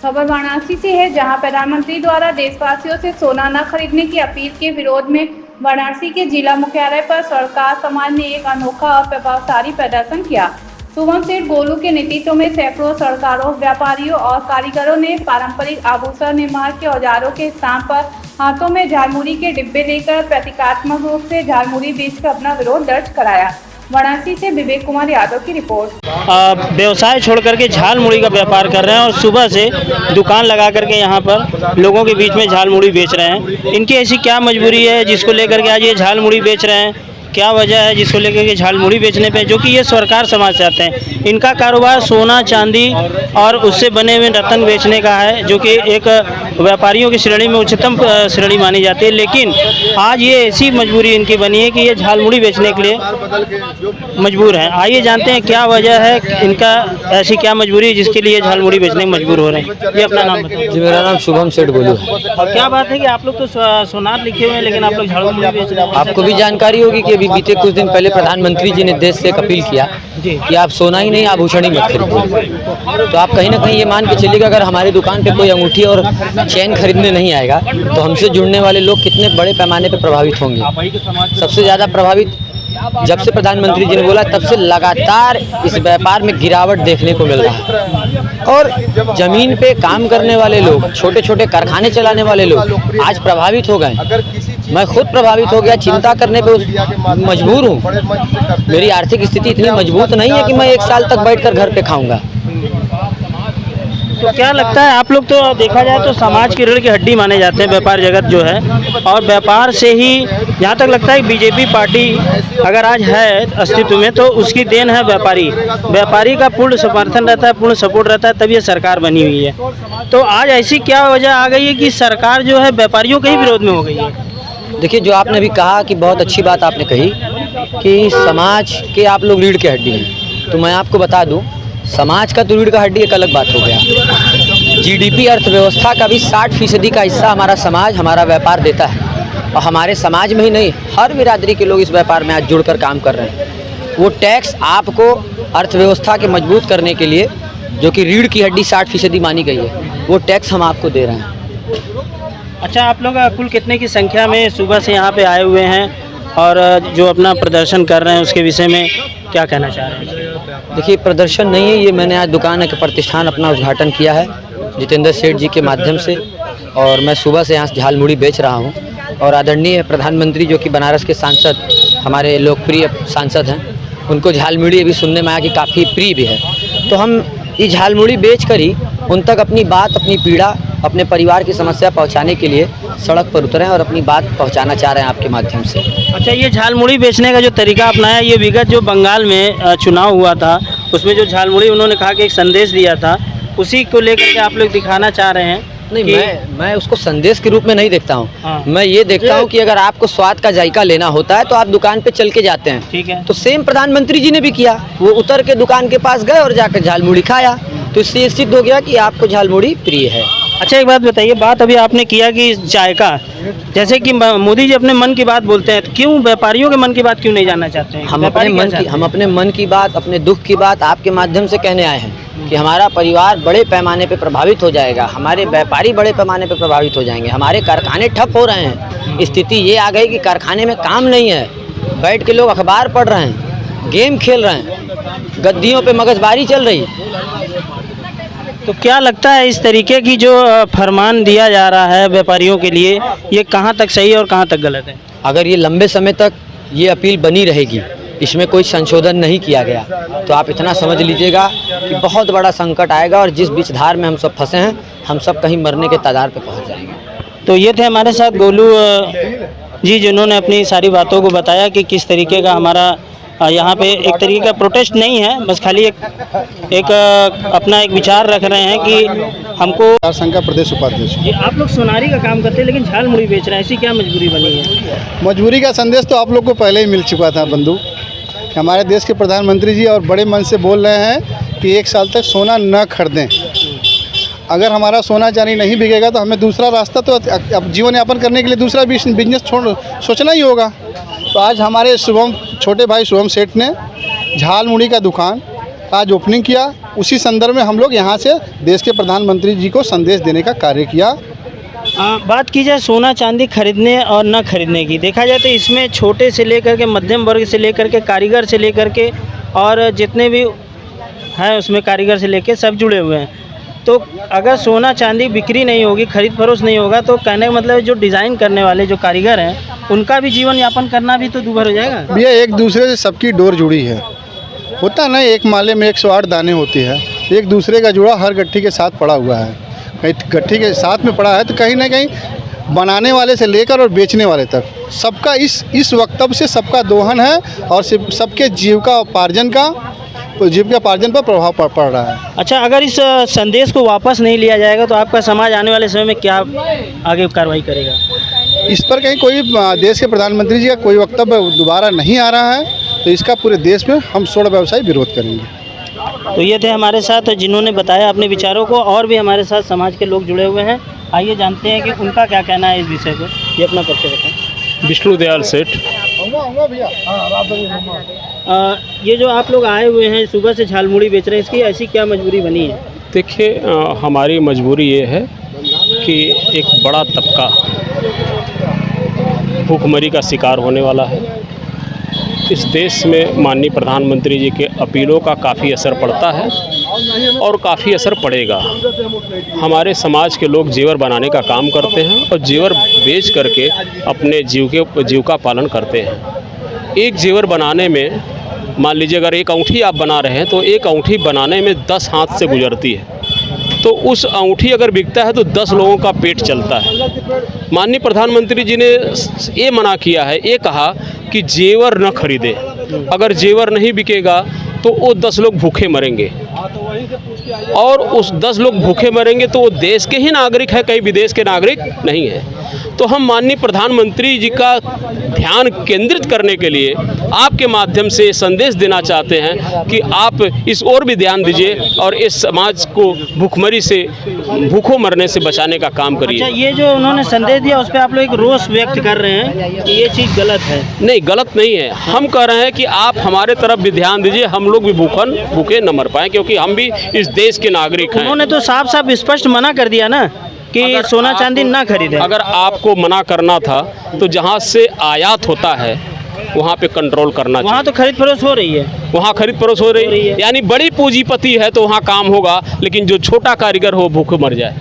खबर वाराणसी से है, जहां प्रधानमंत्री द्वारा देशवासियों से सोना न खरीदने की अपील के विरोध में वाराणसी के जिला मुख्यालय पर सरकार समाज ने एक अनोखा और प्रभावशाली प्रदर्शन किया। शुभम सेठ गोलू के नेतृत्व में सैकड़ों सरकारों, व्यापारियों और कारीगरों ने पारंपरिक आभूषण निर्माण के औजारों के स्थान पर हाथों में झालमुड़ी के डिब्बे लेकर प्रतीकात्मक रूप से झालमुड़ी बेचकर अपना विरोध दर्ज कराया। वाराणसी से विवेक कुमार यादव की रिपोर्ट। व्यवसाय छोड़ करके झाल मुड़ी का व्यापार कर रहे हैं और सुबह से दुकान लगा करके यहाँ पर लोगों के बीच में झाल मुड़ी बेच रहे हैं। इनकी ऐसी क्या मजबूरी है जिसको लेकर के आज ये झाल मुड़ी बेच रहे हैं? क्या वजह है जिसको लेकर के झाल मुड़ी बेचने पे, जो कि ये सरकार समाज चाहते हैं? इनका कारोबार सोना चांदी और उससे बने हुए रत्न बेचने का है, जो कि एक व्यापारियों की श्रेणी में उच्चतम श्रेणी मानी जाती है। लेकिन आज ये ऐसी मजबूरी इनकी बनी है कि ये झाल मुड़ी बेचने के लिए मजबूर हैं। आइए जानते हैं क्या वजह है इनका, ऐसी क्या मजबूरी है जिसके लिए झाल मुड़ी बेचने में मजबूर हो रहे हैं। ये अपना नाम बताइए। जी, मेरा नाम शुभम सेठ गोलू है। और क्या बात है कि आप लोग तो सोनार लिखे हुए हैं, लेकिन आप लोग झाल मुड़ी बेच रहे हैं? आपको भी जानकारी होगी कि अभी बीते कुछ दिन पहले प्रधानमंत्री जी ने देश से एक अपील किया कि आप सोना ही नहीं आभूषण ही मत खरीदिए। तो आप कहीं ना कहीं ये मान के चलिएगा, अगर हमारी दुकान पे कोई अंगूठी और चैन खरीदने नहीं आएगा तो हमसे जुड़ने वाले लोग कितने बड़े पैमाने पे प्रभावित होंगे। सबसे ज़्यादा प्रभावित जब से प्रधानमंत्री जी ने बोला तब से लगातार इस व्यापार में गिरावट देखने को मिल रहा है। और ज़मीन पे काम करने वाले लोग, छोटे छोटे कारखाने चलाने वाले लोग आज प्रभावित हो गए। मैं खुद प्रभावित हो गया, चिंता करने पे मजबूर हूँ। मेरी आर्थिक स्थिति इतनी मजबूत नहीं है कि मैं एक साल तक बैठकर घर पे खाऊंगा। तो क्या लगता है, आप लोग तो देखा जाए तो समाज की रीढ़ की हड्डी माने जाते हैं व्यापार जगत जो है, और व्यापार से ही यहाँ तक लगता है कि बीजेपी पार्टी अगर आज है अस्तित्व में तो उसकी देन है व्यापारी का पूर्ण समर्थन रहता है, पूर्ण सपोर्ट रहता है, तब ये सरकार बनी हुई है। तो आज ऐसी क्या वजह आ गई है कि सरकार जो है व्यापारियों के ही विरोध में हो गई है? देखिए, जो आपने अभी कहा कि बहुत अच्छी बात आपने कही कि समाज के आप लोग रीढ़ की हड्डी हैं, तो मैं आपको बता दूं, समाज का तो रीढ़ का हड्डी एक अलग बात हो गया। जीडीपी अर्थव्यवस्था का भी 60% का हिस्सा हमारा समाज, हमारा व्यापार देता है। और हमारे समाज में ही नहीं, हर बिरादरी के लोग इस व्यापार में आज जुड़कर काम कर रहे हैं। वो टैक्स आपको अर्थव्यवस्था के मजबूत करने के लिए, जो कि रीढ़ की हड्डी 60% मानी गई है, वो टैक्स हम आपको दे रहे हैं। अच्छा, आप लोग कुल कितने की संख्या में सुबह से यहाँ पे आए हुए हैं और जो अपना प्रदर्शन कर रहे हैं उसके विषय में क्या कहना चाह रहे हैं? देखिए, प्रदर्शन नहीं है ये, मैंने आज दुकान के प्रतिष्ठान अपना उद्घाटन किया है जितेंद्र सेठ जी के माध्यम से, और मैं सुबह से यहाँ झाल मुड़ी बेच रहा हूँ। और आदरणीय प्रधानमंत्री जो कि बनारस के सांसद, हमारे लोकप्रिय सांसद हैं, उनको झाल मुड़ी अभी सुनने में आया कि काफ़ी प्रिय भी है। तो हम ये झाल मुड़ी बेच कर ही उन तक अपनी बात, अपनी पीड़ा, अपने परिवार की समस्या पहुंचाने के लिए सड़क पर उतरे हैं और अपनी बात पहुंचाना चाह रहे हैं आपके माध्यम से। अच्छा, ये झालमुड़ी बेचने का जो तरीका अपनाया, ये विगत जो बंगाल में चुनाव हुआ था उसमें जो झालमुड़ी उन्होंने कहा कि एक संदेश दिया था, उसी को लेकर के आप लोग दिखाना चाह रहे हैं? नहीं, मैं उसको संदेश के रूप में नहीं देखता हूँ। हाँ। मैं ये देखता हूँ कि अगर आपको स्वाद का जायका लेना होता है तो आप दुकान पे चल के जाते हैं। ठीक है। तो सेम प्रधानमंत्री जी ने भी किया, वो उतर के दुकान के पास गए और जाकर झालमुड़ी खाया। तो इससे सिद्ध हो गया कि आपको झालमुड़ी प्रिय है। अच्छा, एक बात बताइए, बात अभी आपने किया कि जायका, जैसे कि मोदी जी अपने मन की बात बोलते हैं, तो क्यों व्यापारियों के मन की बात क्यों नहीं जानना चाहते हैं? हम अपने मन की बात, अपने दुख की बात आपके माध्यम से कहने आए हैं कि हमारा परिवार बड़े पैमाने पे प्रभावित हो जाएगा, हमारे व्यापारी बड़े पैमाने पे प्रभावित हो जाएंगे, हमारे कारखाने ठप हो रहे हैं। स्थिति ये आ गई कि कारखाने में काम नहीं है, बैठ के लोग अखबार पढ़ रहे हैं, गेम खेल रहे हैं, गद्दियों पे मगजबारी चल रही है। तो क्या लगता है इस तरीके की जो फरमान दिया जा रहा है व्यापारियों के लिए, ये कहाँ तक सही है और कहाँ तक गलत है? अगर ये लंबे समय तक ये अपील बनी रहेगी, इसमें कोई संशोधन नहीं किया गया, तो आप इतना समझ लीजिएगा कि बहुत बड़ा संकट आएगा और जिस बीचधार में हम सब फंसे हैं, हम सब कहीं मरने के तादार पे पहुंच जाएंगे। तो ये थे हमारे साथ गोलू जी, जिन्होंने अपनी सारी बातों को बताया कि किस तरीके का हमारा यहाँ पे एक तरीके का प्रोटेस्ट नहीं है, बस खाली एक अपना एक विचार रख रहे हैं कि हमको। संघ का प्रदेश उपाध्यक्ष। जी, आप लोग सोनारी का काम करते हैं लेकिन झाल मुड़ी बेच रहे हैं, ऐसी क्या मजबूरी बनी है? मजबूरी का संदेश तो आप लोग को पहले ही मिल चुका था बंधु। हमारे देश के प्रधानमंत्री जी और बड़े मन से बोल रहे हैं कि 1 साल तक सोना न खरीदें। अगर हमारा सोना चांदी नहीं बिकेगा तो हमें दूसरा रास्ता, तो अब जीवन यापन करने के लिए दूसरा बिजनेस सोचना ही होगा। तो आज हमारे छोटे भाई शुभम सेठ ने झाल मुड़ी का दुकान आज ओपनिंग किया। उसी संदर्भ में हम लोग यहाँ से देश के प्रधानमंत्री जी को संदेश देने का कार्य किया। बात की जाए सोना चांदी खरीदने और न खरीदने की, देखा जाए तो इसमें छोटे से लेकर के मध्यम वर्ग से लेकर के कारीगर से लेकर के और जितने भी हैं उसमें कारीगर से लेकर सब जुड़े हुए हैं। तो अगर सोना चांदी बिक्री नहीं होगी, खरीद फरोख्त नहीं होगा, तो कहने का मतलब जो डिज़ाइन करने वाले जो कारीगर हैं उनका भी जीवन यापन करना भी तो दूभर हो जाएगा। भैया एक दूसरे से सबकी डोर जुड़ी है, होता ना एक माले में 108 दाने होते हैं, एक दूसरे का जुड़ा हर गट्ठी के साथ पड़ा हुआ है। कहीं गट्ठी के साथ में पड़ा है तो कहीं ना कहीं बनाने वाले से लेकर और बेचने वाले तक सबका इस वक्तव्य से सबका दोहन है और सबके जीविकोपार्जन पर प्रभाव पड़ रहा है। अच्छा, अगर इस संदेश को वापस नहीं लिया जाएगा तो आपका समाज आने वाले समय में क्या आगे कार्रवाई करेगा? इस पर कहीं कोई देश के प्रधानमंत्री जी का कोई वक्तव्य दोबारा नहीं आ रहा है तो इसका पूरे देश में हम स्वर्ण व्यवसायी विरोध करेंगे। तो ये थे हमारे साथ जिन्होंने बताया अपने विचारों को, और भी हमारे साथ समाज के लोग जुड़े हुए हैं। आइए जानते हैं कि उनका क्या कहना है इस विषय को। ये अपना परिचय बताएं। विष्णुदयाल सेठ। ये जो आप लोग आए हुए हैं सुबह से झालमुड़ी बेच रहे हैं, इसकी ऐसी क्या मजबूरी बनी है? देखिए, हमारी मजबूरी ये है कि एक बड़ा तबका भूखमरी का शिकार होने वाला है। इस देश में माननीय प्रधानमंत्री जी के अपीलों का काफ़ी असर पड़ता है और काफ़ी असर पड़ेगा। हमारे समाज के लोग जेवर बनाने का काम करते हैं और जेवर बेच करके अपने जीविका पालन करते हैं। एक जेवर बनाने में मान लीजिए अगर एक अंगूठी आप बना रहे हैं तो एक अंगूठी बनाने में 10 हाथ से गुजरती है, तो उस अंगूठी अगर बिकता है तो 10 लोगों का पेट चलता है। माननीय प्रधानमंत्री जी ने ये मना किया है, ये कहा कि जेवर न खरीदे। अगर जेवर नहीं बिकेगा तो वो 10 लोग भूखे मरेंगे, और उस 10 लोग भूखे मरेंगे तो वो देश के ही नागरिक है, कहीं विदेश के नागरिक नहीं है। तो हम माननीय प्रधानमंत्री जी का ध्यान केंद्रित करने के लिए आपके माध्यम से संदेश देना चाहते हैं कि आप इस ओर भी ध्यान दीजिए और इस समाज को भूखमरी से, भूखों मरने से बचाने का काम करिए। अच्छा, ये जो उन्होंने संदेश दिया उस पर आप लोग एक रोष व्यक्त कर रहे हैं कि ये चीज़ गलत है। नहीं, गलत नहीं है। हम कह रहे हैं कि आप हमारे तरफ भी ध्यान दीजिए, हम लोग भी भूखे न मर पाएँ, क्योंकि हम भी इस देश के नागरिक हैं। उन्होंने तो साफ साफ स्पष्ट मना कर दिया ना कि सोना चांदी ना खरीदे। अगर आपको मना करना था तो जहाँ से आयात होता है वहाँ पे कंट्रोल करना चाहिए। वहाँ तो खरीद फरोख्त हो रही है, वहाँ खरीद फरोख्त हो रही है, यानी बड़ी पूंजीपति है तो वहाँ काम होगा, लेकिन जो छोटा कारीगर हो भूखे मर जाए।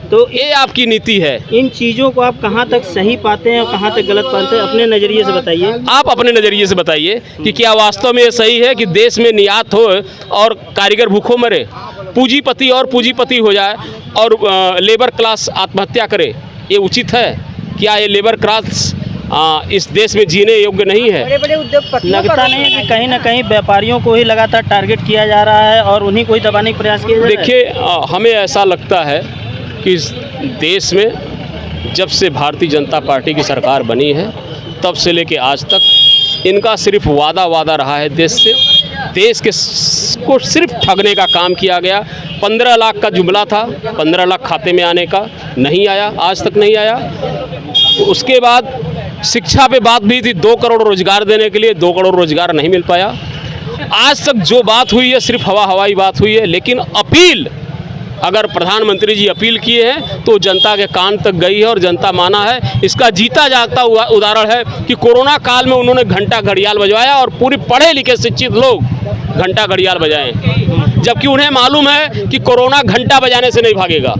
तो ये आपकी नीति है। इन चीज़ों को आप कहाँ तक सही पाते हैं और कहाँ तक गलत पाते हैं, अपने नज़रिए से बताइए। आप अपने नज़रिए से बताइए कि क्या वास्तव में ये सही है कि देश में निर्यात हो और कारीगर भूखों मरे, पूंजीपति और पूंजीपति हो जाए और लेबर क्लास आत्महत्या करे? ये उचित है? क्या ये लेबर क्लास इस देश में जीने योग्य नहीं है? बड़े उद्योगपति लगता नहीं है कि कहीं ना कहीं व्यापारियों को ही लगातार टारगेट किया जा रहा है और उन्हीं को ही दबाने का प्रयास किया जा रहा है? देखिए, हमें ऐसा लगता है कि इस देश में जब से भारतीय जनता पार्टी की सरकार बनी है तब से लेके आज तक इनका सिर्फ वादा रहा है देश से। देश को सिर्फ ठगने का काम किया गया। 15 लाख का जुमला था, 15 लाख खाते में आने का नहीं आया, आज तक नहीं आया। उसके बाद शिक्षा पे बात भी थी, 2 करोड़ रोजगार देने के लिए, 2 करोड़ रोजगार नहीं मिल पाया। आज तक जो बात हुई है सिर्फ हवाई बात हुई है, लेकिन अपील अगर प्रधानमंत्री जी अपील किए हैं तो जनता के कान तक गई है और जनता माना है। इसका जीता जागता उदाहरण है कि कोरोना काल में उन्होंने घंटा घड़ियाल बजवाया और पूरे पढ़े लिखे शिक्षित लोग घंटा घड़ियाल बजाएं, जबकि उन्हें मालूम है कि कोरोना घंटा बजाने से नहीं भागेगा।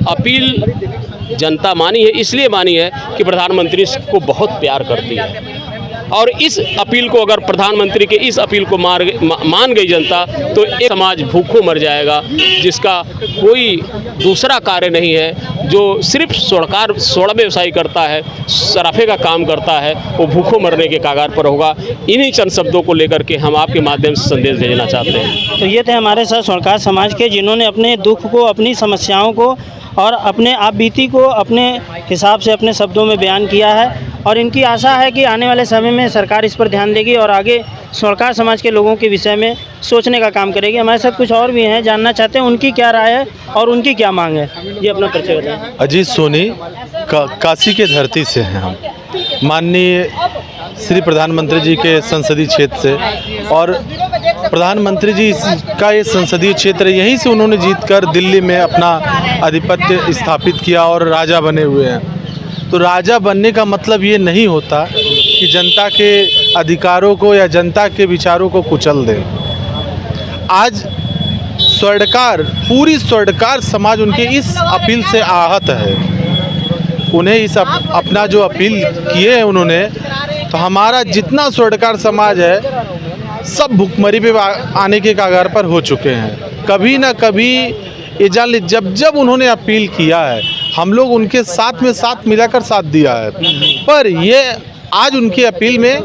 अपील जनता मानी है, इसलिए मानी है कि प्रधानमंत्री को बहुत प्यार करती है, और इस अपील को अगर प्रधानमंत्री के इस अपील को मान गई जनता तो एक समाज भूखों मर जाएगा, जिसका कोई दूसरा कार्य नहीं है। जो सिर्फ स्वर्ण व्यवसायी करता है, सराफे का काम करता है, वो भूखों मरने के कागार पर होगा। इन्हीं चंद शब्दों को लेकर के हम आपके माध्यम से संदेश भेजना चाहते हैं। तो ये थे हमारे साथ स्वर्णकार समाज के, जिन्होंने अपने दुख को, अपनी समस्याओं को और अपने आप बीती को अपने हिसाब से अपने शब्दों में बयान किया है, और इनकी आशा है कि आने वाले समय में सरकार इस पर ध्यान देगी और आगे स्वर्णकार समाज के लोगों के विषय में सोचने का काम करेगी। हमारे साथ कुछ और भी हैं, जानना चाहते हैं उनकी क्या राय है और उनकी क्या मांग है। ये अपना परिचय बताएं। अजीत सोनी, काशी के धरती से हैं हम। माननीय श्री प्रधानमंत्री जी के संसदीय क्षेत्र से और प्रधानमंत्री जी का ये संसदीय क्षेत्र, यहीं से उन्होंने जीतकर दिल्ली में अपना आधिपत्य स्थापित किया और राजा बने हुए हैं। तो राजा बनने का मतलब ये नहीं होता कि जनता के अधिकारों को या जनता के विचारों को कुचल दें। आज स्वर्णकार, पूरी स्वर्णकार समाज उनके इस अपील से आहत है। उन्हें इस अपना जो अपील किए हैं उन्होंने, तो हमारा जितना स्वर्णकार समाज है सब भुखमरी पे आने के कगार पर हो चुके हैं। कभी ना कभी ये जान ली, जब जब उन्होंने अपील किया है हम लोग उनके साथ में साथ मिलाकर साथ दिया है, पर ये आज उनकी अपील में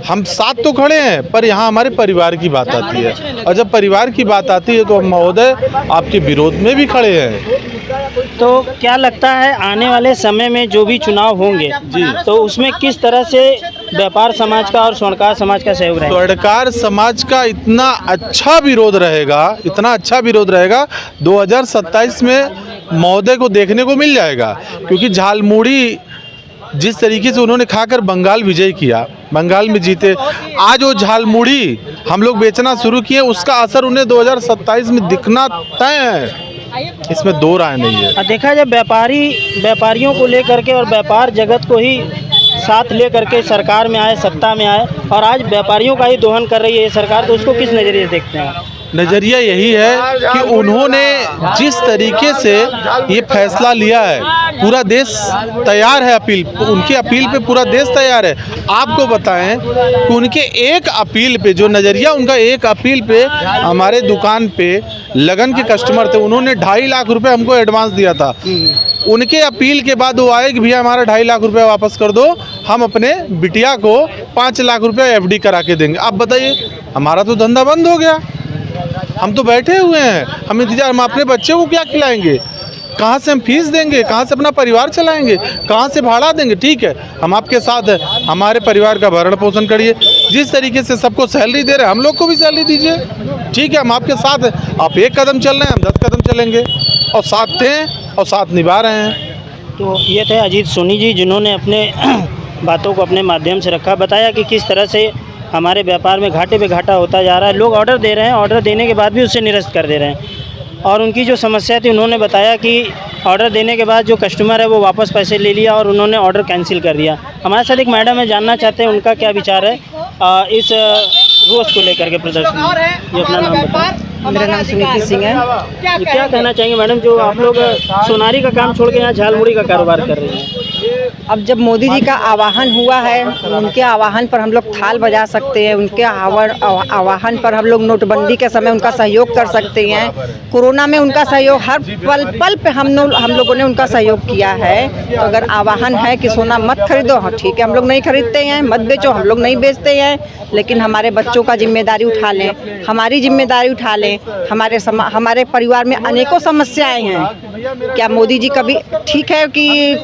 हम साथ तो खड़े हैं, पर यहाँ हमारे परिवार की बात आती है, और जब परिवार की बात आती है तो हम महोदय आपके विरोध में भी खड़े हैं। तो क्या लगता है आने वाले समय में जो भी चुनाव होंगे जी, तो उसमें किस तरह से व्यापार समाज का और स्वर्णकार समाज का सहयोग रहेगा? स्वर्णकार समाज का इतना अच्छा विरोध रहेगा, इतना अच्छा विरोध रहेगा, 2027 में महोदय को देखने को मिल जाएगा। क्योंकि झालमुड़ी जिस तरीके से उन्होंने खाकर बंगाल विजय किया, बंगाल में जीते, आज वो झालमुड़ी हम लोग बेचना शुरू किए, उसका असर उन्हें 2027 में दिखना तय है, इसमें दो राय नहीं है। देखा जाए व्यापारियों को लेकर के और व्यापार जगत को ही साथ ले करके सरकार में आए, सत्ता में आए, और आज व्यापारियों का ही दोहन कर रही है ये सरकार, तो उसको किस नज़रिए से देखते हैं? नज़रिया यही है कि उन्होंने जिस तरीके से ये फैसला लिया है, पूरा देश तैयार है अपील, उनकी अपील पे पूरा देश तैयार है। आपको बताएं कि उनके एक अपील पे, जो नज़रिया उनका एक अपील पे, हमारे दुकान पे लगन के कस्टमर थे, उन्होंने 2.5 लाख रुपए हमको एडवांस दिया था। उनके अपील के बाद वो आए कि भैया हमारा 2.5 लाख रुपए वापस कर दो, हम अपने बिटिया को 5 लाख रुपए FD करा के देंगे। आप बताइए, हमारा तो धंधा बंद हो गया, हम तो बैठे हुए हैं, हम इंतजार, हम अपने बच्चे को क्या खिलाएंगे, कहाँ से हम फीस देंगे, कहाँ से अपना परिवार चलाएंगे, कहाँ से भाड़ा देंगे? ठीक है, हम आपके साथ हैं, हमारे परिवार का भरण पोषण करिए। जिस तरीके से सबको सैलरी दे रहे हैं, हम लोग को भी सैलरी दीजिए। ठीक है, हम आपके साथ हैं, आप 1 कदम चल रहे हैं, हम 10 कदम चलेंगे, और साथ थे और साथ निभा रहे हैं। तो ये थे अजीत सोनी जी, जिन्होंने अपने बातों को अपने माध्यम से रखा, बताया कि किस तरह से हमारे व्यापार में घाटे पे घाटा होता जा रहा है। लोग ऑर्डर दे रहे हैं, ऑर्डर देने के बाद भी उससे निरस्त कर दे रहे हैं, और उनकी जो समस्या थी उन्होंने बताया कि ऑर्डर देने के बाद जो कस्टमर है वो वापस पैसे ले लिया और उन्होंने ऑर्डर कैंसिल कर दिया। हमारे साथ एक मैडम है, जानना चाहते हैं उनका क्या विचार है इस रोज़ को लेकर के प्रदर्शन। ये अपना नाम बताएं। मेरा नाम सुनीति सिंह है। क्या कहना चाहेंगे मैडम, जो आप लोग सोनारी का काम छोड़ के यहाँ झालमुड़ी का कारोबार कर रहे हैं? अब जब मोदी जी का आह्वान हुआ है, उनके आह्वान पर हम लोग थाल बजा सकते हैं, उनके आह्वान पर हम लोग नोटबंदी के समय उनका सहयोग कर सकते हैं, कोरोना में उनका सहयोग, हर पल पल पे हम लोगों ने उनका सहयोग किया है। तो अगर आह्वान है कि सोना मत खरीदो, हाँ ठीक है, हम लोग नहीं खरीदते हैं, मत बेचो, हम लोग नहीं बेचते हैं, लेकिन हमारे बच्चों का जिम्मेदारी उठा लें, हमारी जिम्मेदारी उठा लें। हमारे परिवार में अनेकों समस्याएं हैं। क्या मोदी जी कभी, ठीक है कि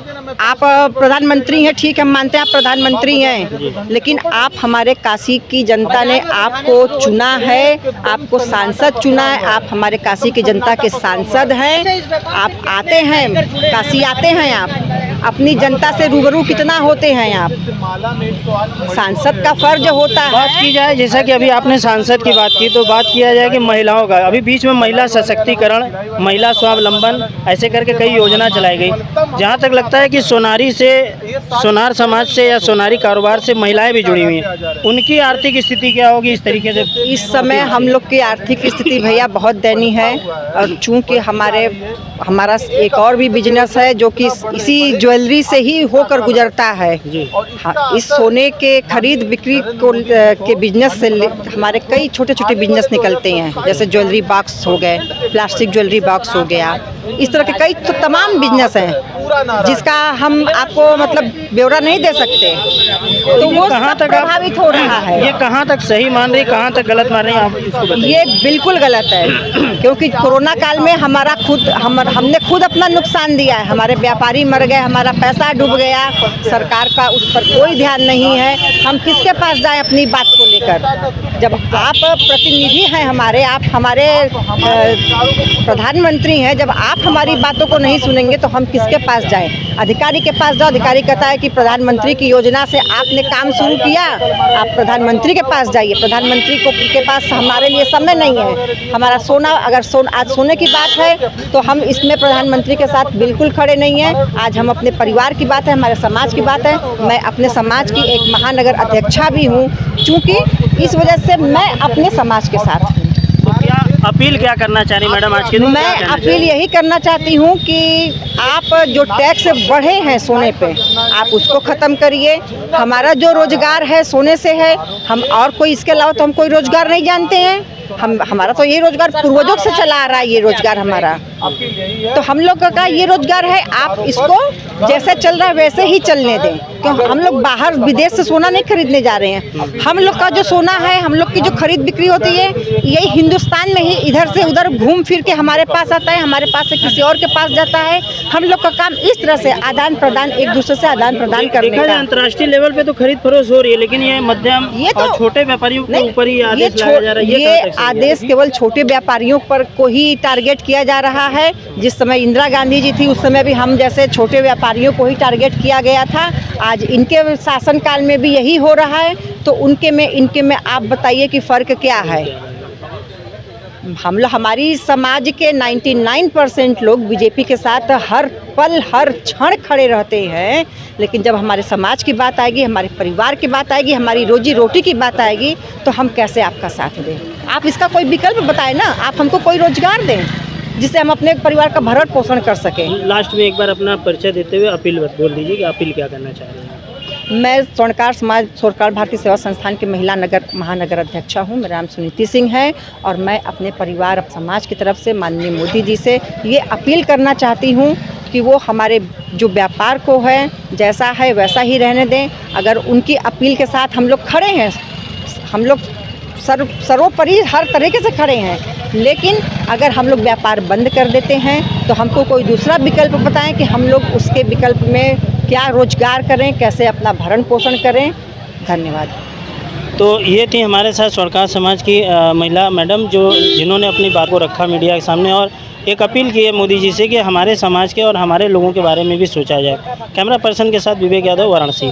आप प्रधानमंत्री हैं, ठीक है, हम मानते हैं आप प्रधानमंत्री हैं, लेकिन आप हमारे काशी की जनता ने आपको चुना है, आपको सांसद चुना है, आप हमारे काशी की जनता के सांसद हैं। आप आते हैं, काशी आते हैं, आप अपनी जनता से रूबरू कितना होते हैं आप? सांसद का फर्ज होता है। बात की जाए, जैसा कि अभी आपने सांसद की बात की, तो बात किया जाए कि महिलाओं का, अभी बीच में महिला सशक्तिकरण, महिला स्वावलंबन, ऐसे करके कई योजना चलाई गई। जहाँ तक लगता है कि सोनारी से, सोनार समाज से या सोनारी कारोबार से महिलाएं भी जुड़ी हुई हैं, उनकी आर्थिक स्थिति क्या होगी इस तरीके से? इस समय हम लोग की आर्थिक स्थिति भैया बहुत दयनीय है, और चूँकि हमारा एक और भी बिजनेस है जो कि इसी ज्वेलरी से ही होकर गुजरता है। हाँ, इस सोने के खरीद बिक्री के बिजनेस से हमारे कई छोटे छोटे बिजनेस निकलते हैं, जैसे ज्वेलरी बॉक्स हो गए, प्लास्टिक ज्वेलरी बॉक्स हो गया, इस तरह के कई तमाम बिजनेस हैं जिसका हम आपको मतलब ब्यौरा नहीं दे सकते। तो वो कहाँ तक प्रभावित हो रहा है। ये कहाँ तक सही मान रही, कहाँ तक गलत मान रही हैं आप इसको बताइए? ये बिल्कुल गलत है, क्योंकि कोरोना काल में हमने खुद अपना नुकसान दिया है, हमारे व्यापारी मर गए, हमारा पैसा डूब गया, सरकार का उस पर कोई ध्यान नहीं है। हम किसके पास जाएं अपनी बात को लेकर? जब आप प्रतिनिधि हैं हमारे, आप हमारे प्रधानमंत्री हैं, जब आप हमारी बातों को नहीं सुनेंगे तो हम किसके पास पास जाए। अधिकारी के पास जाओ, अधिकारी कहता है कि प्रधानमंत्री की योजना से आपने काम शुरू किया, आप प्रधानमंत्री के पास जाइए। प्रधानमंत्री के पास हमारे लिए समय नहीं है। हमारा सोना, अगर आज सोने की बात है तो हम इसमें प्रधानमंत्री के साथ बिल्कुल खड़े नहीं हैं। आज हम अपने परिवार की बात है, हमारे समाज की बात है। मैं अपने समाज की एक महानगर अध्यक्षा भी हूँ, चूँकि इस वजह से मैं अपने समाज के साथ हूँ। अपील क्या करना चाह रही मैडम आज के दिन? मैं अपील यही करना चाहती हूँ कि आप जो टैक्स बढ़े हैं सोने पे, आप उसको ख़त्म करिए। हमारा जो रोज़गार है सोने से है, हम और कोई इसके अलावा तो हम कोई रोज़गार नहीं जानते हैं। हमारा तो ये रोज़गार पूर्वजों से चला आ रहा है, ये रोज़गार हमारा, तो हम लोग का ये रोज़गार है। आप इसको जैसे चल रहा है वैसे ही चलने दें, क्योंकि हम लोग बाहर विदेश से सोना नहीं खरीदने जा रहे हैं। हम लोग का जो सोना है, हम लोग की जो खरीद बिक्री होती है, यही हिंदुस्तान में ही इधर से उधर घूम फिर के हमारे पास आता है, हमारे पास से किसी और के पास जाता है। हम लोग का काम इस तरह से आदान प्रदान, एक दूसरे से आदान प्रदान करने का। अंतर्राष्ट्रीय लेवल पे तो खरीद फरोख्त हो रही है, लेकिन ये मध्यम और छोटे व्यापारियों के ऊपर ही आदेश लगाया जा रहा है। ये आदेश केवल छोटे व्यापारियों पर को ही टारगेट किया जा रहा है। जिस समय इंदिरा गांधी जी थी उस समय भी हम जैसे छोटे व्यापारियों को ही टारगेट किया गया था। आज इनके शासनकाल में भी यही हो रहा है, तो इनके में आप बताइए कि फ़र्क क्या है। हमारी समाज के 99% लोग बीजेपी के साथ हर पल हर क्षण खड़े रहते हैं, लेकिन जब हमारे समाज की बात आएगी, हमारे परिवार की बात आएगी, हमारी रोजी रोटी की बात आएगी, तो हम कैसे आपका साथ दें। आप इसका कोई विकल्प बताएं ना, आप हमको कोई रोजगार दें जिससे हम अपने परिवार का भरण पोषण कर सकें। लास्ट में एक बार अपना परिचय देते हुए अपील बोल दीजिए कि अपील क्या करना चाह रहे हैं। मैं स्वर्णकार भारतीय सेवा संस्थान की महिला महानगर अध्यक्षा हूँ। मेरा नाम सुनीति सिंह है और मैं अपने परिवार समाज की तरफ से माननीय मोदी जी से ये अपील करना चाहती हूँ कि वो हमारे जो व्यापार को है जैसा है वैसा ही रहने दें। अगर उनकी अपील के साथ हम लोग खड़े हैं, हम लोग सर्वोपरि हर तरीके से खड़े हैं, लेकिन अगर हम लोग व्यापार बंद कर देते हैं तो हमको कोई दूसरा विकल्प बताएं कि हम लोग उसके विकल्प में क्या रोजगार करें, कैसे अपना भरण पोषण करें। धन्यवाद। तो ये थी हमारे साथ स्वर्णकार समाज की महिला मैडम जिन्होंने अपनी बात को रखा मीडिया के सामने और एक अपील की है मोदी जी से कि हमारे समाज के और हमारे लोगों के बारे में भी सोचा जाए। कैमरा पर्सन के साथ विवेक यादव, वाराणसी।